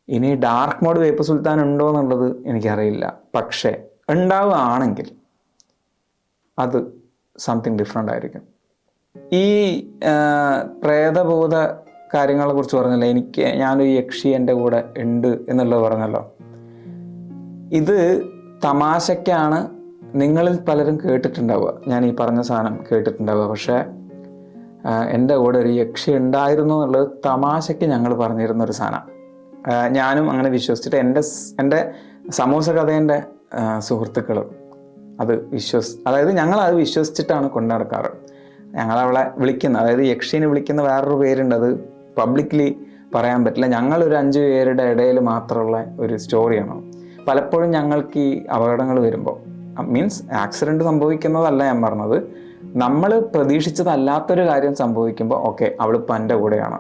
ഇനി dark mode വേപ്പ് സുൽത്താൻ ഉണ്ടോ എന്നുള്ളത് എനിക്കറിയില്ല. പക്ഷേ ഉണ്ടാവുകയാണെങ്കിൽ അത് സംതിങ് ഡിഫറെൻ്റ് ആയിരിക്കും. ഈ പ്രേതബോധ കാര്യങ്ങളെ കുറിച്ച് പറഞ്ഞല്ലോ, ഞാനൊരു യക്ഷി എൻ്റെ കൂടെ ഉണ്ട് എന്നുള്ളത് പറഞ്ഞല്ലോ. ഇത് തമാശയ്ക്കാണ് നിങ്ങളിൽ പലരും കേട്ടിട്ടുണ്ടാവുക, ഞാൻ ഈ പറഞ്ഞ സാധനം കേട്ടിട്ടുണ്ടാവുക. പക്ഷേ എൻ്റെ കൂടെ ഒരു യക്ഷി ഉണ്ടായിരുന്നു എന്നുള്ളത് തമാശയ്ക്ക് ഞങ്ങൾ പറഞ്ഞിരുന്ന ഒരു സാധനം. ഞാനും അങ്ങനെ വിശ്വസിച്ചിട്ട് എൻ്റെ സമൂസ കഥേൻ്റെ സുഹൃത്തുക്കളും അതായത് ഞങ്ങളത് വിശ്വസിച്ചിട്ടാണ് കൊണ്ടു നടക്കാറ്. ഞങ്ങളവളെ വിളിക്കുന്ന, അതായത് യക്ഷീനെ വിളിക്കുന്ന വേറൊരു പേരുണ്ട്, അത് പബ്ലിക്ലി പറയാൻ പറ്റില്ല. ഞങ്ങളൊരു 5 പേരുടെ ഇടയിൽ മാത്രമുള്ള ഒരു സ്റ്റോറിയാണ്. പലപ്പോഴും ഞങ്ങൾക്ക് ഈ അപകടങ്ങൾ വരുമ്പോൾ, മീൻസ് ആക്സിഡൻറ്റ് സംഭവിക്കുന്നതല്ല ഞാൻ പറഞ്ഞത്, നമ്മൾ പ്രതീക്ഷിച്ചതല്ലാത്തൊരു കാര്യം സംഭവിക്കുമ്പോൾ ഓക്കെ അവളിപ്പോൾ എൻ്റെ കൂടെയാണ്,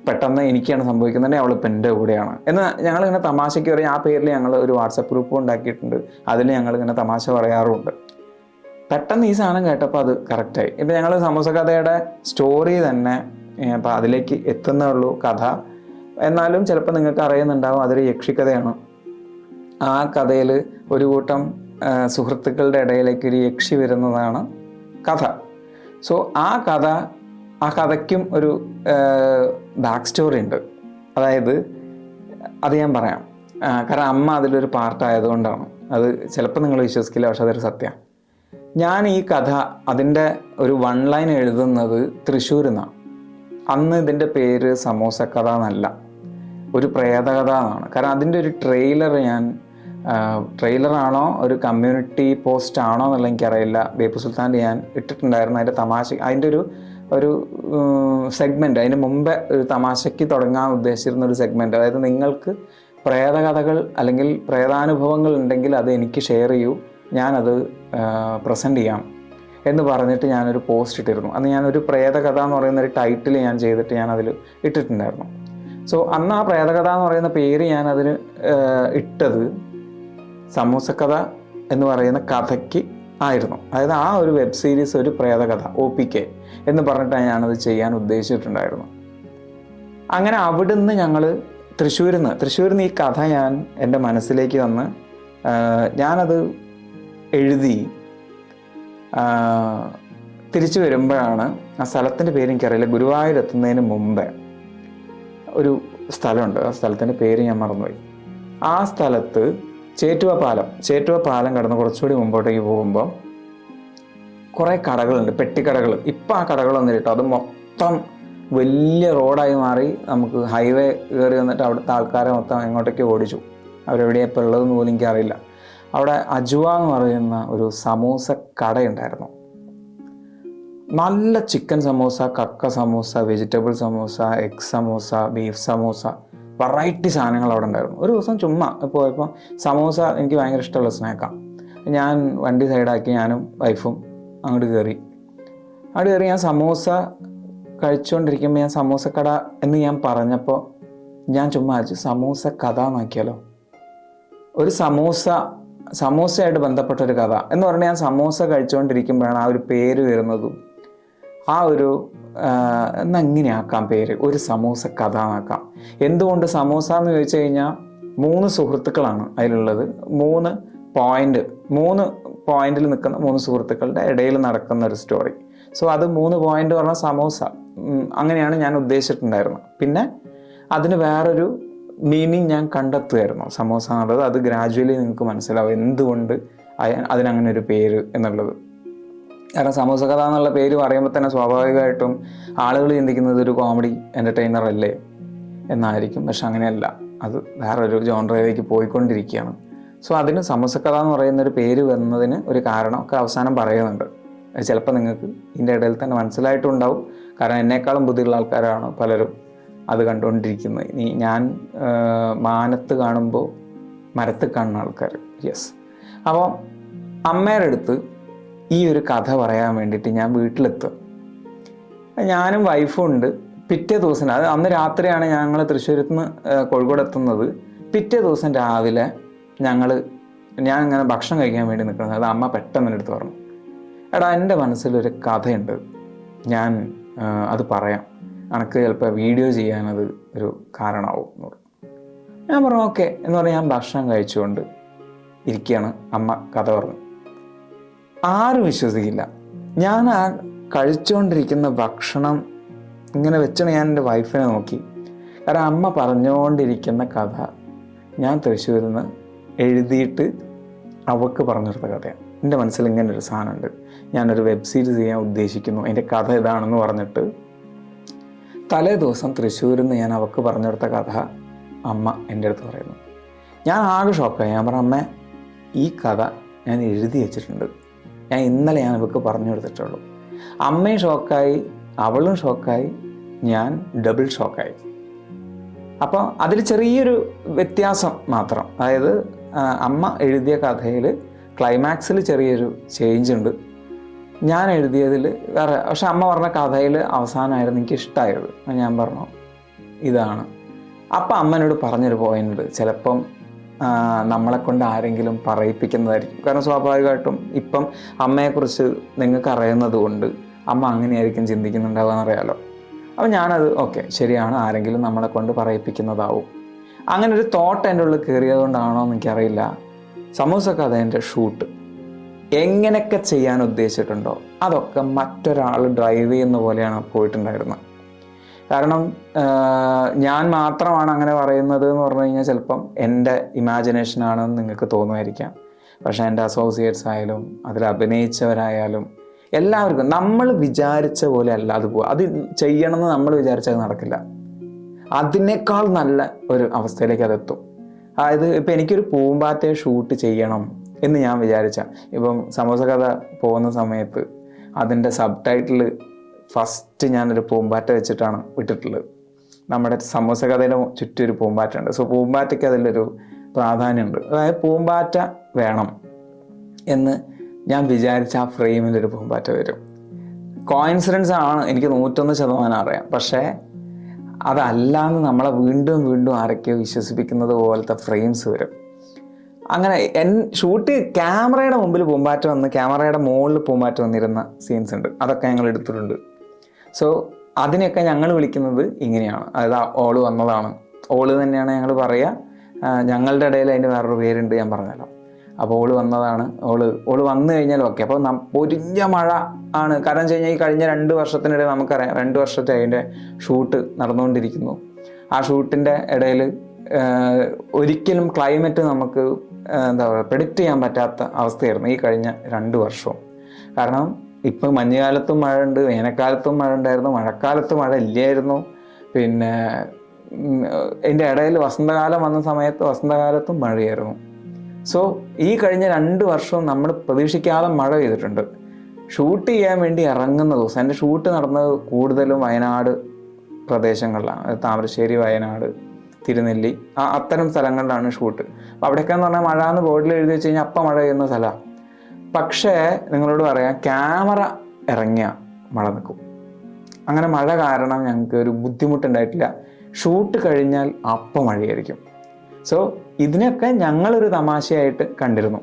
പെട്ടെന്ന് എനിക്കാണ് സംഭവിക്കുന്നുണ്ടെങ്കിൽ അവളിപ്പോൾ എൻ്റെ കൂടെയാണ് എന്ന് ഞങ്ങളിങ്ങനെ തമാശയ്ക്ക് പറയും. ആ പേരിൽ ഞങ്ങൾ ഒരു വാട്സപ്പ് ഗ്രൂപ്പ് ഉണ്ടാക്കിയിട്ടുണ്ട്, അതിൽ ഞങ്ങളിങ്ങനെ തമാശ പറയാറുമുണ്ട്. പെട്ടെന്ന് ഈ സാധനം കേട്ടപ്പോൾ അത് കറക്റ്റായി. ഇപ്പം ഞങ്ങൾ സമൂസ കഥയുടെ സ്റ്റോറി തന്നെ ഇപ്പം അതിലേക്ക് എത്തുന്നുള്ളൂ കഥ. എന്നാലും ചിലപ്പോൾ നിങ്ങൾക്ക് അറിയുന്നുണ്ടാവും അതൊരു യക്ഷിക്കഥയാണ്. ആ കഥയിൽ ഒരു കൂട്ടം സുഹൃത്തുക്കളുടെ ഇടയിലേക്ക് ഒരു യക്ഷി വരുന്നതാണ് കഥ. സോ ആ കഥയ്ക്കും ഒരു ബാക്ക് സ്റ്റോറി ഉണ്ട്. അതായത് അത് ഞാൻ പറയാം, കാരണം അമ്മ അതിലൊരു പാർട്ടായതുകൊണ്ടാണ്. അത് ചിലപ്പോൾ നിങ്ങൾ വിശ്വസിക്കില്ല, പക്ഷെ അതൊരു സത്യമാണ്. ഞാൻ ഈ കഥ അതിൻ്റെ ഒരു 1 ലൈൻ എഴുതുന്നത് തൃശ്ശൂരിൽ നിന്നാണ്. അന്ന് ഇതിൻ്റെ പേര് സമൂസ കഥ എന്നല്ല, ഒരു പ്രേതകഥ എന്നാണ്. കാരണം അതിൻ്റെ ഒരു ട്രെയിലറാണോ ഒരു കമ്മ്യൂണിറ്റി പോസ്റ്റ് ആണോ എന്നുള്ള എനിക്കറിയില്ല, ബേപ്പു സുൽത്താൻ്റെ ഞാൻ ഇട്ടിട്ടുണ്ടായിരുന്നു. അതിൻ്റെ അതിൻ്റെ ഒരു സെഗ്മെൻറ്റ്, അതിന് മുമ്പേ ഒരു തമാശയ്ക്ക് തുടങ്ങാൻ ഉദ്ദേശിച്ചിരുന്ന ഒരു സെഗ്മെൻറ്റ്. അതായത് നിങ്ങൾക്ക് പ്രേതകഥകൾ അല്ലെങ്കിൽ പ്രേതാനുഭവങ്ങൾ ഉണ്ടെങ്കിൽ അത് എനിക്ക് ഷെയർ ചെയ്യൂ, ഞാനത് പ്രസൻറ്റ് ചെയ്യാം എന്ന് പറഞ്ഞിട്ട് ഞാനൊരു പോസ്റ്റ് ഇട്ടിരുന്നു. അന്ന് ഞാനൊരു പ്രേതകഥ എന്ന് പറയുന്നൊരു ടൈറ്റിൽ ഞാൻ ചെയ്തിട്ട് ഞാനതിൽ ഇട്ടിട്ടുണ്ടായിരുന്നു. സോ അന്ന് ആ പ്രേതകഥ എന്ന് പറയുന്ന പേര് ഞാനതിന് ഇട്ടത് സമൂസക്കഥ എന്ന് പറയുന്ന കഥയ്ക്ക് ആയിരുന്നു. അതായത് ആ ഒരു വെബ് സീരീസ് ഒരു പ്രേതകഥ OPK എന്ന് പറഞ്ഞിട്ടാണ് ഞാനത് ചെയ്യാൻ ഉദ്ദേശിച്ചിട്ടുണ്ടായിരുന്നു. അങ്ങനെ അവിടുന്ന് ഞങ്ങൾ തൃശ്ശൂരിൽ നിന്ന് ഈ കഥ ഞാൻ എൻ്റെ മനസ്സിലേക്ക് വന്ന് ഞാനത് എഴുതി തിരിച്ചു വരുമ്പോഴാണ്, ആ സ്ഥലത്തിൻ്റെ പേര് എനിക്കറിയില്ല, ഗുരുവായൂർ എത്തുന്നതിന് മുമ്പേ ഒരു സ്ഥലമുണ്ട്, ആ സ്ഥലത്തിൻ്റെ പേര് ഞാൻ മറന്നുപോയി. ആ സ്ഥലത്ത് ചേറ്റുവ പാലം കടന്ന് കുറച്ചുകൂടി മുമ്പോട്ടേക്ക് പോകുമ്പോൾ കുറേ കടകളുണ്ട്, പെട്ടിക്കടകൾ. ഇപ്പം ആ കടകളൊന്നും കേട്ടോ, അത് മൊത്തം വലിയ റോഡായി മാറി. നമുക്ക് ഹൈവേ കയറി വന്നിട്ട് അവിടുത്തെ ആൾക്കാരെ മൊത്തം എങ്ങോട്ടേക്ക് ഓടിച്ചു. അവരെവിടെയാണ് ഇപ്പോൾ ഉള്ളതെന്ന് പോലും എനിക്കറിയില്ല. അവിടെ അജുവ എന്ന് പറയുന്ന ഒരു സമൂസ കടയുണ്ടായിരുന്നു. നല്ല ചിക്കൻ സമൂസ, കക്ക samosa, vegetable samosa, egg samosa, beef samosa, variety സാധനങ്ങൾ അവിടെ ഉണ്ടായിരുന്നു. ഒരു ദിവസം ചുമ്മാ പോയപ്പോൾ സമൂസ എനിക്ക് ഭയങ്കര ഇഷ്ടമുള്ള സ്നാക്കാണ്. ഞാൻ വണ്ടി സൈഡാക്കി ഞാനും വൈഫും അങ്ങോട്ട് കയറി ഞാൻ സമൂസ കഴിച്ചുകൊണ്ടിരിക്കുമ്പോൾ ഞാൻ സമൂസക്കട എന്ന് ഞാൻ പറഞ്ഞപ്പോൾ ഞാൻ ചുമ്മാ സമൂസ കഥ നോക്കിയാലോ, ഒരു സമൂസയായിട്ട് ബന്ധപ്പെട്ടൊരു കഥ എന്ന് പറഞ്ഞാൽ ഞാൻ സമൂസ കഴിച്ചുകൊണ്ടിരിക്കുമ്പോഴാണ് ആ ഒരു പേര് വരുന്നതും. ആ ഒരു എന്നെങ്ങനെയാക്കാം പേര്, ഒരു സമൂസ കഥ ആക്കാം. എന്തുകൊണ്ട് സമൂസ എന്ന് ചോദിച്ചു കഴിഞ്ഞാൽ 3 സുഹൃത്തുക്കളാണ് അതിലുള്ളത്. 3 പോയിന്റിൽ നിൽക്കുന്ന 3 സുഹൃത്തുക്കളുടെ ഇടയിൽ നടക്കുന്ന ഒരു സ്റ്റോറി. സോ അത് 3 പോയിന്റ് പറഞ്ഞാൽ സമൂസ, അങ്ങനെയാണ് ഞാൻ ഉദ്ദേശിച്ചിട്ടുണ്ടായിരുന്നത്. പിന്നെ അതിന് വേറൊരു മീനിങ് ഞാൻ കണ്ടെത്തുമായിരുന്നു സമൂസ എന്നുള്ളത്. അത് ഗ്രാജുവലി നിങ്ങൾക്ക് മനസ്സിലാവും എന്തുകൊണ്ട് അതിനങ്ങനെ ഒരു പേര് എന്നുള്ളത്. കാരണം സമൂസ കഥ എന്നുള്ള പേര് പറയുമ്പോൾ തന്നെ സ്വാഭാവികമായിട്ടും ആളുകൾ ചിന്തിക്കുന്നത് ഒരു കോമഡി എൻ്റർടൈനർ അല്ലേ എന്നായിരിക്കും. പക്ഷെ അങ്ങനെയല്ല, അത് വേറൊരു ജോൺറയിലേക്ക് പോയിക്കൊണ്ടിരിക്കുകയാണ്. സോ അതിന് സമൂസ കഥ എന്ന് പറയുന്നൊരു പേര് വന്നതിന് ഒരു കാരണമൊക്കെ അവസാനം പറയുന്നുണ്ട്. ചിലപ്പോൾ നിങ്ങൾക്ക് ഇതിൻ്റെ ഇടയിൽ തന്നെ മനസ്സിലായിട്ടുണ്ടാവും, കാരണം എന്നെക്കാളും ബുദ്ധിയുള്ള ആൾക്കാരാണ് പലരും അത് കണ്ടുകൊണ്ടിരിക്കുന്നത്. ഇനി ഞാൻ മാനത്ത് കാണുമ്പോൾ മരത്ത് കാണുന്ന ആൾക്കാർ. യെസ്. അപ്പോൾ അമ്മയുടെ അടുത്ത് ഈ ഒരു കഥ പറയാൻ വേണ്ടിയിട്ട് ഞാൻ വീട്ടിലെത്തും. ഞാനും വൈഫും ഉണ്ട്. പിറ്റേ ദിവസം, അത് അന്ന് രാത്രിയാണ് ഞങ്ങൾ തൃശ്ശൂരിൽ നിന്ന് കോഴിക്കോട് എത്തുന്നത്. പിറ്റേ ദിവസം രാവിലെ ഞാൻ ഇങ്ങനെ ഭക്ഷണം കഴിക്കാൻ വേണ്ടി നിൽക്കുന്നത്. അത് അമ്മ പെട്ടെന്ന് എടുത്ത് പറഞ്ഞു, എടാ എൻ്റെ മനസ്സിലൊരു കഥയുണ്ട്, ഞാൻ അത് പറയാം, എനിക്ക് ചിലപ്പോൾ വീഡിയോ ചെയ്യാനത് ഒരു കാരണമാവും എന്ന് പറഞ്ഞു. ഞാൻ പറഞ്ഞു ഓക്കെ എന്ന് പറഞ്ഞ് ഞാൻ ഭക്ഷണം കഴിച്ചുകൊണ്ട് ഇരിക്കുകയാണ്. അമ്മ കഥ പറഞ്ഞു. ആരും വിശ്വസിക്കില്ല, ഞാൻ ആ കഴിച്ചുകൊണ്ടിരിക്കുന്ന ഭക്ഷണം ഇങ്ങനെ വെച്ചാണ് ഞാൻ എൻ്റെ വൈഫിനെ നോക്കി. കാരണം അമ്മ പറഞ്ഞുകൊണ്ടിരിക്കുന്ന കഥ ഞാൻ തൃശ്ശൂരിൽ നിന്ന് എഴുതിയിട്ട് അവൾക്ക് പറഞ്ഞു കൊടുത്ത കഥയാണ്. എൻ്റെ മനസ്സിൽ ഇങ്ങനെ ഒരു സാധനമുണ്ട്, ഞാനൊരു വെബ് സീരീസ് ചെയ്യാൻ ഉദ്ദേശിക്കുന്നു, എൻ്റെ കഥ ഇതാണെന്ന് പറഞ്ഞിട്ട് തലേ ദിവസം തൃശ്ശൂരിൽ നിന്ന് ഞാൻ അവൾക്ക് പറഞ്ഞു കൊടുത്ത കഥ അമ്മ എൻ്റെ അടുത്ത് പറയുന്നു. ഞാൻ ആകെ ഷോക്കായി. ഞാൻ പറഞ്ഞു, അമ്മ ഈ കഥ ഞാൻ എഴുതി വെച്ചിട്ടുണ്ട്, ഞാൻ ഇന്നലെ ഞാൻ അവൾക്ക് പറഞ്ഞു കൊടുത്തിട്ടുള്ളൂ. അമ്മയും ഷോക്കായി, അവളും ഷോക്കായി, ഞാൻ ഡബിൾ ഷോക്കായി. അപ്പോൾ അതിൽ ചെറിയൊരു വ്യത്യാസം മാത്രം, അതായത് അമ്മ എഴുതിയ കഥയിൽ ക്ലൈമാക്സിൽ ചെറിയൊരു ചേഞ്ച് ഉണ്ട്, ഞാൻ എഴുതിയതിൽ വേറെ. പക്ഷെ അമ്മ പറഞ്ഞ കഥയിൽ അവസാനമായിരുന്നു എനിക്ക് ഇഷ്ടമായത്. ഞാൻ പറഞ്ഞു ഇതാണ്. അപ്പം അമ്മനോട് പറഞ്ഞൊരു പോയിന്റ്, ചിലപ്പം നമ്മളെക്കൊണ്ട് ആരെങ്കിലും പറയിപ്പിക്കുന്നതായിരിക്കും. കാരണം സ്വാഭാവികമായിട്ടും ഇപ്പം അമ്മയെക്കുറിച്ച് നിങ്ങൾക്ക് അറിയുന്നത് കൊണ്ട് അമ്മ അങ്ങനെയായിരിക്കും ചിന്തിക്കുന്നുണ്ടാവുക എന്നറിയാലോ. അപ്പം ഞാനത് ഓക്കെ ശരിയാണ്, ആരെങ്കിലും നമ്മളെ കൊണ്ട് പറയിപ്പിക്കുന്നതാവും. അങ്ങനെ ഒരു തോട്ട് എൻ്റെ ഉള്ളിൽ കയറിയത് കൊണ്ടാണോ എന്ന് എനിക്കറിയില്ല. സമൂസ കഥേൻ്റെ ഷൂട്ട് എങ്ങനെയൊക്കെ ചെയ്യാൻ ഉദ്ദേശിച്ചിട്ടുണ്ടോ അതൊക്കെ മറ്റൊരാൾ ഡ്രൈവ് ചെയ്യുന്ന പോലെയാണ് പോയിട്ടുണ്ടായിരുന്നത്. കാരണം ഞാൻ മാത്രമാണ് അങ്ങനെ പറയുന്നത് എന്ന് പറഞ്ഞു കഴിഞ്ഞാൽ ചിലപ്പം എൻ്റെ ഇമാജിനേഷനാണെന്ന് നിങ്ങൾക്ക് തോന്നുമായിരിക്കാം. പക്ഷേ എൻ്റെ അസോസിയേറ്റ്സ് ആയാലും അതിൽ അഭിനയിച്ചവരായാലും എല്ലാവർക്കും നമ്മൾ വിചാരിച്ച പോലെ അല്ല അത് പോവുക. അത് ചെയ്യണമെന്ന് നമ്മൾ വിചാരിച്ചത് നടക്കില്ല, അതിനേക്കാൾ നല്ല ഒരു അവസ്ഥയിലേക്ക് അതെത്തും. അതായത് ഇപ്പം എനിക്കൊരു പൂമ്പാറ്റയെ ഷൂട്ട് ചെയ്യണം എന്ന് ഞാൻ വിചാരിച്ച, ഇപ്പം സമൂസ കഥ പോകുന്ന സമയത്ത് അതിൻ്റെ സബ് ടൈറ്റിൽ ഫസ്റ്റ് ഞാനൊരു പൂമ്പാറ്റ വെച്ചിട്ടാണ് വിട്ടിട്ടുള്ളത്. നമ്മുടെ സമൂസ കഥയുടെ ചുറ്റും ഒരു പൂമ്പാറ്റ ഉണ്ട്. സോ പൂമ്പാറ്റയ്ക്ക് അതിലൊരു പ്രാധാന്യമുണ്ട്. അതായത് പൂമ്പാറ്റ വേണം എന്ന് ഞാൻ വിചാരിച്ച ആ ഫ്രെയിമിലൊരു പൂമ്പാറ്റ വരും. കോയിൻസിഡൻസ് ആണ്, എനിക്ക് 101% അറിയാം. പക്ഷേ അതല്ലാന്ന് നമ്മളെ വീണ്ടും വീണ്ടും ആരൊക്കെയോ വിശ്വസിപ്പിക്കുന്നത് പോലത്തെ ഫ്രെയിംസ് വരും. അങ്ങനെ ഷൂട്ട് ക്യാമറയുടെ മുമ്പിൽ പൂമ്പാറ്റ വന്ന് ക്യാമറയുടെ മുകളിൽ പൂമ്പാറ്റ വന്നിരുന്ന സീൻസ് ഉണ്ട്, അതൊക്കെ ഞങ്ങൾ എടുത്തിട്ടുണ്ട്. സോ അതിനെയൊക്കെ ഞങ്ങൾ വിളിക്കുന്നത് ഇങ്ങനെയാണ്, അതായത് ഓള് വന്നതാണ്, ഓള് തന്നെയാണ് ഞങ്ങൾ പറയുക. ഞങ്ങളുടെ ഇടയിൽ അതിൻ്റെ വേറൊരു പേരുണ്ട്, ഞാൻ പറഞ്ഞല്ലോ. അപ്പോൾ ഓള് വന്നതാണ്, ഓള് വന്നു കഴിഞ്ഞാൽ ഓക്കെ. അപ്പോൾ പൊരിഞ്ഞ മഴ ആണ്. കാരണം വെച്ച് കഴിഞ്ഞാൽ ഈ കഴിഞ്ഞ 2 വർഷത്തിനിടെ നമുക്കറിയാം, 2 വർഷത്തെ അതിൻ്റെ ഷൂട്ട് നടന്നുകൊണ്ടിരിക്കുന്നു. ആ ഷൂട്ടിൻ്റെ ഇടയിൽ ഒരിക്കലും ക്ലൈമറ്റ് നമുക്ക് എന്താ പറയുക പ്രെഡിക്റ്റ് ചെയ്യാൻ പറ്റാത്ത അവസ്ഥയായിരുന്നു ഈ കഴിഞ്ഞ 2 വർഷവും. കാരണം ഇപ്പം മഞ്ഞുകാലത്തും മഴ ഉണ്ട്, വേനൽക്കാലത്തും മഴ ഉണ്ടായിരുന്നു, മഴക്കാലത്ത് മഴ ഇല്ലായിരുന്നു. പിന്നെ ഇതിൻ്റെ ഇടയിൽ വസന്തകാലം വന്ന സമയത്ത് വസന്തകാലത്തും മഴയായിരുന്നു. സോ ഈ കഴിഞ്ഞ 2 വർഷവും നമ്മൾ പ്രതീക്ഷിക്കാതെ മഴ പെയ്തിട്ടുണ്ട്. ഷൂട്ട് ചെയ്യാൻ വേണ്ടി ഇറങ്ങുന്ന ദിവസം, എൻ്റെ ഷൂട്ട് നടന്നത് കൂടുതലും വയനാട് പ്രദേശങ്ങളിലാണ്, താമരശ്ശേരി, വയനാട്, തിരുനെല്ലി, അത്തരം സ്ഥലങ്ങളിലാണ് ഷൂട്ട്. അപ്പോൾ അവിടെയൊക്കെ എന്ന് പറഞ്ഞാൽ മഴ എന്ന് ബോർഡിൽ എഴുതി വെച്ച് കഴിഞ്ഞാൽ അപ്പം മഴ പെയ്യുന്ന സ്ഥലമാണ്. പക്ഷേ നിങ്ങളോട് പറയാം, ക്യാമറ ഇറങ്ങിയ മഴ നിൽക്കും. അങ്ങനെ മഴ കാരണം ഞങ്ങൾക്ക് ഒരു ബുദ്ധിമുട്ടുണ്ടായിട്ടില്ല. ഷൂട്ട് കഴിഞ്ഞാൽ അപ്പം മഴയായിരിക്കും. സോ ഇതിനൊക്കെ ഞങ്ങളൊരു തമാശയായിട്ട് കണ്ടിരുന്നു.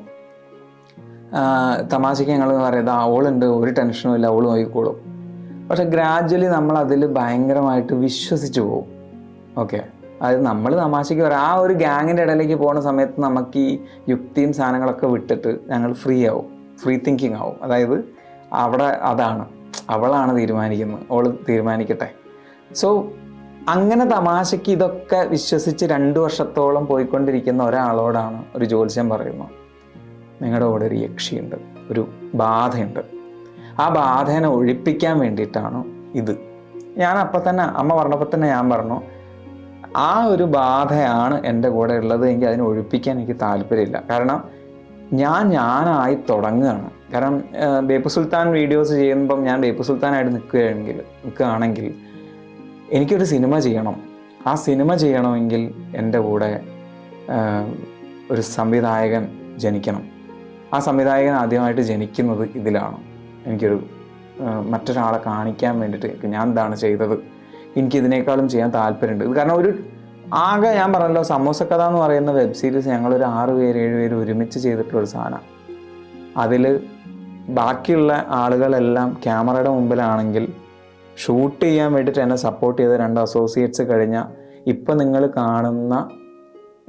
തമാശയ്ക്ക് ഞങ്ങൾ പറയുന്നത് അവളുണ്ട്, ഒരു ടെൻഷനും ഇല്ല, അവൾ നോക്കിക്കോളും. പക്ഷെ ഗ്രാജ്വലി നമ്മൾ അതിൽ ഭയങ്കരമായിട്ട് വിശ്വസിച്ച് പോകും. ഓക്കെ, അതായത് നമ്മൾ തമാശയ്ക്ക് പറയാം, ആ ഒരു ഗ്യാങ്ങിൻ്റെ ഇടയിലേക്ക് പോകുന്ന സമയത്ത് നമുക്ക് ഈ യുക്തിയും സാധനങ്ങളൊക്കെ വിട്ടിട്ട് ഞങ്ങൾ ഫ്രീ ആവും, ഫ്രീ തിങ്കിങ് ആവും. അതായത് അവിടെ അതാണ്, അവളാണ് തീരുമാനിക്കുന്നത്, അവൾ തീരുമാനിക്കട്ടെ. സോ അങ്ങനെ തമാശയ്ക്ക് ഇതൊക്കെ വിശ്വസിച്ച് 2 വർഷത്തോളം പോയിക്കൊണ്ടിരിക്കുന്ന ഒരാളോടാണ് ഒരു ജ്യോത്സ്യം പറയുന്നത്, നിങ്ങളുടെ കൂടെ ഒരു യക്ഷിയുണ്ട്, ഒരു ബാധയുണ്ട്, ആ ബാധേനെ ഒഴിപ്പിക്കാൻ വേണ്ടിയിട്ടാണ് ഇത്. ഞാൻ അപ്പം തന്നെ അമ്മ പറഞ്ഞപ്പോൾ തന്നെ ഞാൻ പറഞ്ഞു, ആ ഒരു ബാധയാണ് എൻ്റെ കൂടെ ഉള്ളത് എങ്കിൽ അതിനെ ഒഴിപ്പിക്കാൻ എനിക്ക് താല്പര്യമില്ല. കാരണം ഞാനായി തുടങ്ങുകയാണ്. കാരണം ബേപ്പു സുൽത്താൻ വീഡിയോസ് ചെയ്യുമ്പം ഞാൻ ബേപ്പു സുൽത്താനായിട്ട് നിൽക്കുകയാണെങ്കിൽ എനിക്കൊരു സിനിമ ചെയ്യണം. ആ സിനിമ ചെയ്യണമെങ്കിൽ എൻ്റെ കൂടെ ഒരു സംവിധായകൻ ജനിക്കണം. ആ സംവിധായകൻ ആദ്യമായിട്ട് ജനിക്കുന്നത് ഇതിലാണ്. എനിക്കൊരു മറ്റൊരാളെ കാണിക്കാൻ വേണ്ടിയിട്ട് ഞാൻ ഇതാണ് ചെയ്തത്, എനിക്കിതിനേക്കാളും ചെയ്യാൻ താല്പര്യമുണ്ട്. ഇത് കാരണം ഒരു ആകെ ഞാൻ പറഞ്ഞല്ലോ, സമൂസ കഥ എന്ന് പറയുന്ന വെബ് സീരീസ് ഞങ്ങളൊരു 6 പേര് 7 പേര് ഒരുമിച്ച് ചെയ്തിട്ടുള്ളൊരു സാധനം. അതിൽ ബാക്കിയുള്ള ആളുകളെല്ലാം ക്യാമറയുടെ മുമ്പിലാണെങ്കിൽ ഷൂട്ട് ചെയ്യാൻ വേണ്ടിയിട്ട് എന്നെ സപ്പോർട്ട് ചെയ്ത 2 അസോസിയേറ്റ്സ് കഴിഞ്ഞാൽ ഇപ്പം നിങ്ങൾ കാണുന്ന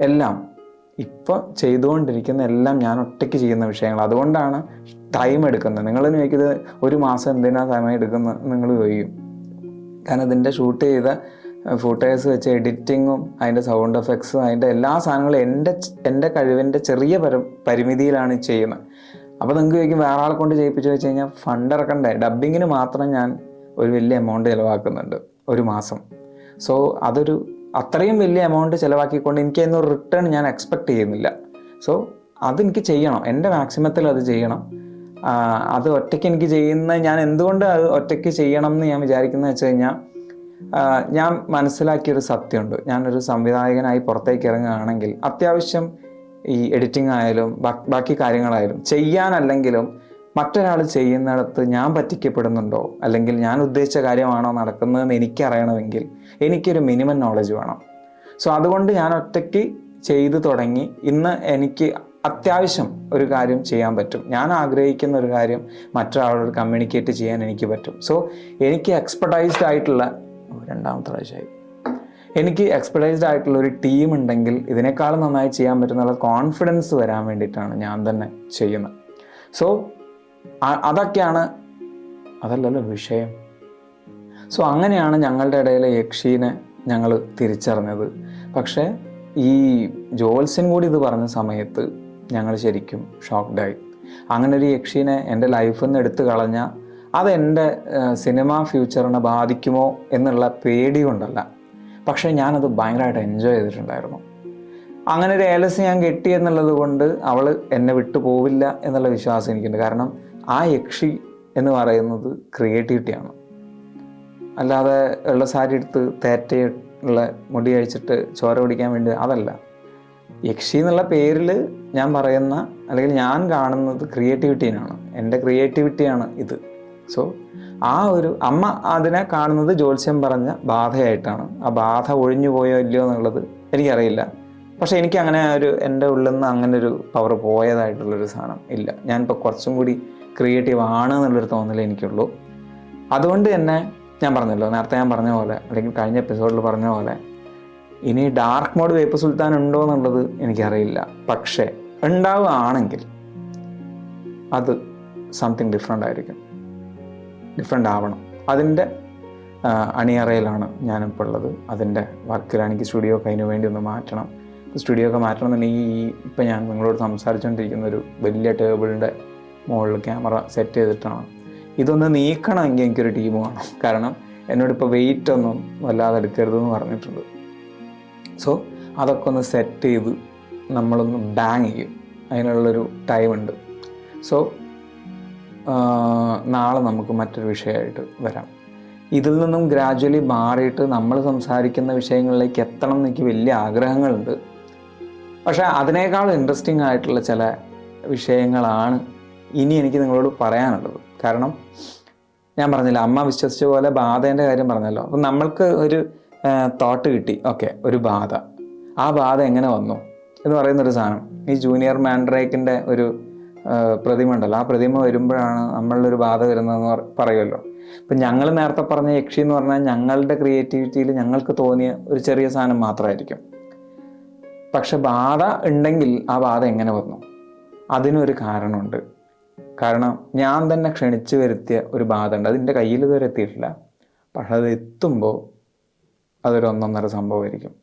എല്ലാം ഇപ്പോൾ ചെയ്തുകൊണ്ടിരിക്കുന്ന എല്ലാം ഞാൻ ഒറ്റയ്ക്ക് ചെയ്യുന്ന വിഷയങ്ങൾ. അതുകൊണ്ടാണ് ടൈം എടുക്കുന്നത്. നിങ്ങൾ ചോദിക്കുന്നത് ഒരു മാസം എന്തിനാ സമയം എടുക്കുന്നത് നിങ്ങൾ ചോദിക്കും. കാരണം ഇതിൻ്റെ ഷൂട്ട് ചെയ്ത ഫുട്ടേഴ്സ് വെച്ച് എഡിറ്റിങ്ങും അതിൻ്റെ സൗണ്ട് എഫക്ട്സും അതിൻ്റെ എല്ലാ സാധനങ്ങളും എൻ്റെ കഴിവിൻ്റെ ചെറിയ പരിമിതിയിലാണ് ചെയ്യുന്നത്. അപ്പോൾ നിങ്ങൾക്ക് ചോദിക്കും വേറെ ആളെ കൊണ്ട് ചെയ്യിപ്പിച്ച് വെച്ച് കഴിഞ്ഞാൽ ഫണ്ട് ഇറക്കണ്ടേ? ഡബ്ബിങ്ങിന് മാത്രം ഞാൻ ഒരു വലിയ എമൗണ്ട് ചിലവാക്കുന്നുണ്ട് ഒരു മാസം. സോ അത്രയും വലിയ എമൗണ്ട് ചിലവാക്കിക്കൊണ്ട് എനിക്ക് അതിനൊരു റിട്ടേൺ ഞാൻ എക്സ്പെക്റ്റ് ചെയ്യുന്നില്ല. സോ അതെനിക്ക് ചെയ്യണം, എൻ്റെ മാക്സിമത്തിൽ അത് ചെയ്യണം. അത് ഒറ്റയ്ക്ക് എനിക്ക് ഞാൻ എന്തുകൊണ്ട് അത് ഒറ്റയ്ക്ക് ചെയ്യണം എന്ന് ഞാൻ വിചാരിക്കുന്നത് വെച്ച് കഴിഞ്ഞാൽ, ഞാൻ മനസ്സിലാക്കിയൊരു സത്യമുണ്ട്. ഞാനൊരു സംവിധായകനായി പുറത്തേക്ക് ഇറങ്ങുകയാണെങ്കിൽ അത്യാവശ്യം ഈ എഡിറ്റിംഗ് ആയാലും ബാക്കി കാര്യങ്ങളായാലും ചെയ്യാനല്ലെങ്കിലും മറ്റൊരാൾ ചെയ്യുന്നിടത്ത് ഞാൻ പറ്റിക്കപ്പെടുന്നുണ്ടോ അല്ലെങ്കിൽ ഞാൻ ഉദ്ദേശിച്ച കാര്യമാണോ നടക്കുന്നതെന്ന് എനിക്കറിയണമെങ്കിൽ എനിക്കൊരു മിനിമം നോളജ് വേണം. സോ അതുകൊണ്ട് ഞാൻ ഒറ്റയ്ക്ക് ചെയ്തു തുടങ്ങി. ഇന്ന് എനിക്ക് അത്യാവശ്യം ഒരു കാര്യം ചെയ്യാൻ പറ്റും. ഞാൻ ആഗ്രഹിക്കുന്ന ഒരു കാര്യം മറ്റൊരാളോട് കമ്മ്യൂണിക്കേറ്റ് ചെയ്യാൻ എനിക്ക് പറ്റും. സോ എനിക്ക് എക്സ്പെർട്ടൈസ്ഡ് ആയിട്ടുള്ള എനിക്ക് എക്സ്പെർട്ടൈസ്ഡ് ആയിട്ടുള്ള ഒരു ടീം ഉണ്ടെങ്കിൽ ഇതിനേക്കാളും നന്നായി ചെയ്യാൻ പറ്റുന്നുള്ള കോൺഫിഡൻസ് വരാൻ വേണ്ടിയിട്ടാണ് ഞാൻ തന്നെ ചെയ്യുന്നത്. സോ അതല്ലല്ലോ വിഷയം. സോ അങ്ങനെയാണ് ഞങ്ങളുടെ ഇടയിലെ യക്ഷീനെ ഞങ്ങൾ തിരിച്ചറിഞ്ഞത്. പക്ഷേ ഈ ജോത്സ്യൻ കൂടി ഇത് പറഞ്ഞ സമയത്ത് ഞങ്ങൾ ശരിക്കും ഷോക്ക്ഡായി. അങ്ങനെ ഒരു യക്ഷീനെ എൻ്റെ ലൈഫിൽ നിന്ന് എടുത്തു കളഞ്ഞാൽ അതെൻ്റെ സിനിമ ഫ്യൂച്ചറിനെ ബാധിക്കുമോ എന്നുള്ള പേടി കൊണ്ടല്ല, പക്ഷേ ഞാനത് ഭയങ്കരമായിട്ട് എൻജോയ് ചെയ്തിട്ടുണ്ടായിരുന്നു. അങ്ങനെ ഒരു ഏലസ് ഞാൻ കെട്ടി എന്നുള്ളത് കൊണ്ട് അവൾ എന്നെ വിട്ടു പോവില്ല എന്നുള്ള വിശ്വാസം എനിക്കുണ്ട്. കാരണം ആ യക്ഷി എന്ന് പറയുന്നത് ക്രിയേറ്റിവിറ്റിയാണ്. അല്ലാതെ ഉള്ള സാരി എടുത്ത് തേറ്റയുള്ള മുടി അഴിച്ചിട്ട് ചോര പിടിക്കാൻ വേണ്ടി അതല്ല. യക്ഷി എന്നുള്ള പേരിൽ ഞാൻ പറയുന്ന അല്ലെങ്കിൽ ഞാൻ കാണുന്നത് ക്രിയേറ്റിവിറ്റീനാണ്. എൻ്റെ ക്രിയേറ്റിവിറ്റിയാണ് ഇത്. സോ ആ ഒരു അമ്മ അതിനെ കാണുന്നത് ജ്യോത്സ്യം പറഞ്ഞ ബാധയായിട്ടാണ്. ആ ബാധ ഒഴിഞ്ഞു പോയോ ഇല്ലയോ എന്നുള്ളത് എനിക്കറിയില്ല. പക്ഷേ എനിക്ക് അങ്ങനെ എൻ്റെ ഉള്ളിൽ നിന്ന് അങ്ങനെ ഒരു പവർ പോയതായിട്ടുള്ളൊരു സാധനം ഇല്ല. ഞാനിപ്പോൾ കുറച്ചും കൂടി ക്രിയേറ്റീവ് ആണ് എന്നുള്ളൊരു തോന്നലേ എനിക്കുള്ളൂ. അതുകൊണ്ട് തന്നെ ഞാൻ പറഞ്ഞല്ലോ, നേരത്തെ ഞാൻ പറഞ്ഞ പോലെ അല്ലെങ്കിൽ കഴിഞ്ഞ എപ്പിസോഡിൽ പറഞ്ഞ പോലെ ഇനി ഡാർക്ക് മോഡ് വേപ്പ് സുൽത്താൻ ഉണ്ടോ എന്നുള്ളത് എനിക്കറിയില്ല. പക്ഷേ ഉണ്ടാവുകയാണെങ്കിൽ അത് സംതിങ് ഡിഫറെൻ്റ് ആയിരിക്കും, ഡിഫറെൻ്റ് ആവണം. അതിൻ്റെ അണിയറയിലാണ് ഞാനിപ്പോൾ ഉള്ളത്. അതിൻ്റെ വർക്കിലാണ്. എനിക്ക് സ്റ്റുഡിയോ ഒക്കെ അതിന് വേണ്ടി ഒന്ന് മാറ്റണം. സ്റ്റുഡിയോ ഒക്കെ മാറ്റണം എന്നുണ്ടെങ്കിൽ ഇപ്പം ഞാൻ നിങ്ങളോട് സംസാരിച്ചുകൊണ്ടിരിക്കുന്ന ഒരു വലിയ ടേബിളിൻ്റെ മുകളിൽ ക്യാമറ സെറ്റ് ചെയ്തിട്ടാണ്. ഇതൊന്ന് നീക്കണമെങ്കിൽ എനിക്കൊരു ടീം വേണം. കാരണം എന്നോടിപ്പോൾ വെയിറ്റ് ഒന്നും വല്ലാതെ എടുക്കരുതെന്ന് പറഞ്ഞിട്ടുണ്ട്. സോ അതൊക്കെ ഒന്ന് സെറ്റ് ചെയ്ത് നമ്മളൊന്ന് ബാങ് ചെയ്യും. അതിനുള്ളൊരു ടൈമുണ്ട്. സോ നാളെ നമുക്ക് മറ്റൊരു വിഷയമായിട്ട് വരാം. ഇതിൽ നിന്നും ഗ്രാജ്വലി മാറിയിട്ട് നമ്മൾ സംസാരിക്കുന്ന വിഷയങ്ങളിലേക്ക് എത്തണം എന്ന് എനിക്ക് വലിയ ആഗ്രഹങ്ങളുണ്ട്. പക്ഷേ അതിനേക്കാൾ ഇൻട്രസ്റ്റിംഗ് ആയിട്ടുള്ള ചില വിഷയങ്ങളാണ് ഇനി എനിക്ക് നിങ്ങളോട് പറയാനുള്ളത്. കാരണം ഞാൻ പറഞ്ഞില്ല, അമ്മ വിശ്വസിച്ച പോലെ ബാധേൻ്റെ കാര്യം പറഞ്ഞല്ലോ. അപ്പം നമ്മൾക്ക് ഒരു തോട്ട് കിട്ടി, ഓക്കെ, ഒരു ബാധ. ആ ബാധ എങ്ങനെ വന്നു എന്ന് പറയുന്നൊരു സാധനം ഈ ജൂനിയർ മാൻഡ്രേക്കിൻ്റെ ഒരു പ്രതിമ ഉണ്ടല്ലോ, ആ പ്രതിമ വരുമ്പോഴാണ് നമ്മളിലൊരു ബാധ വരുന്നതെന്ന് പറയുമല്ലോ. ഇപ്പം ഞങ്ങൾ നേരത്തെ പറഞ്ഞ യക്ഷി എന്ന് പറഞ്ഞാൽ ഞങ്ങളുടെ ക്രിയേറ്റിവിറ്റിയിൽ ഞങ്ങൾക്ക് തോന്നിയ ഒരു ചെറിയ സാധനം മാത്രമായിരിക്കും. പക്ഷെ ബാധ ഉണ്ടെങ്കിൽ ആ ബാധ എങ്ങനെ വന്നു? അതിനൊരു കാരണമുണ്ട്. കാരണം ഞാൻ തന്നെ ക്ഷണിച്ചു വരുത്തിയ ഒരു ബാധ ഉണ്ട്. അതിൻ്റെ കയ്യിൽ ഇതുവരെ എത്തിയിട്ടില്ല. പക്ഷെ അത് എത്തുമ്പോൾ അതൊരു ഒന്നൊന്നര സംഭവമായിരിക്കും.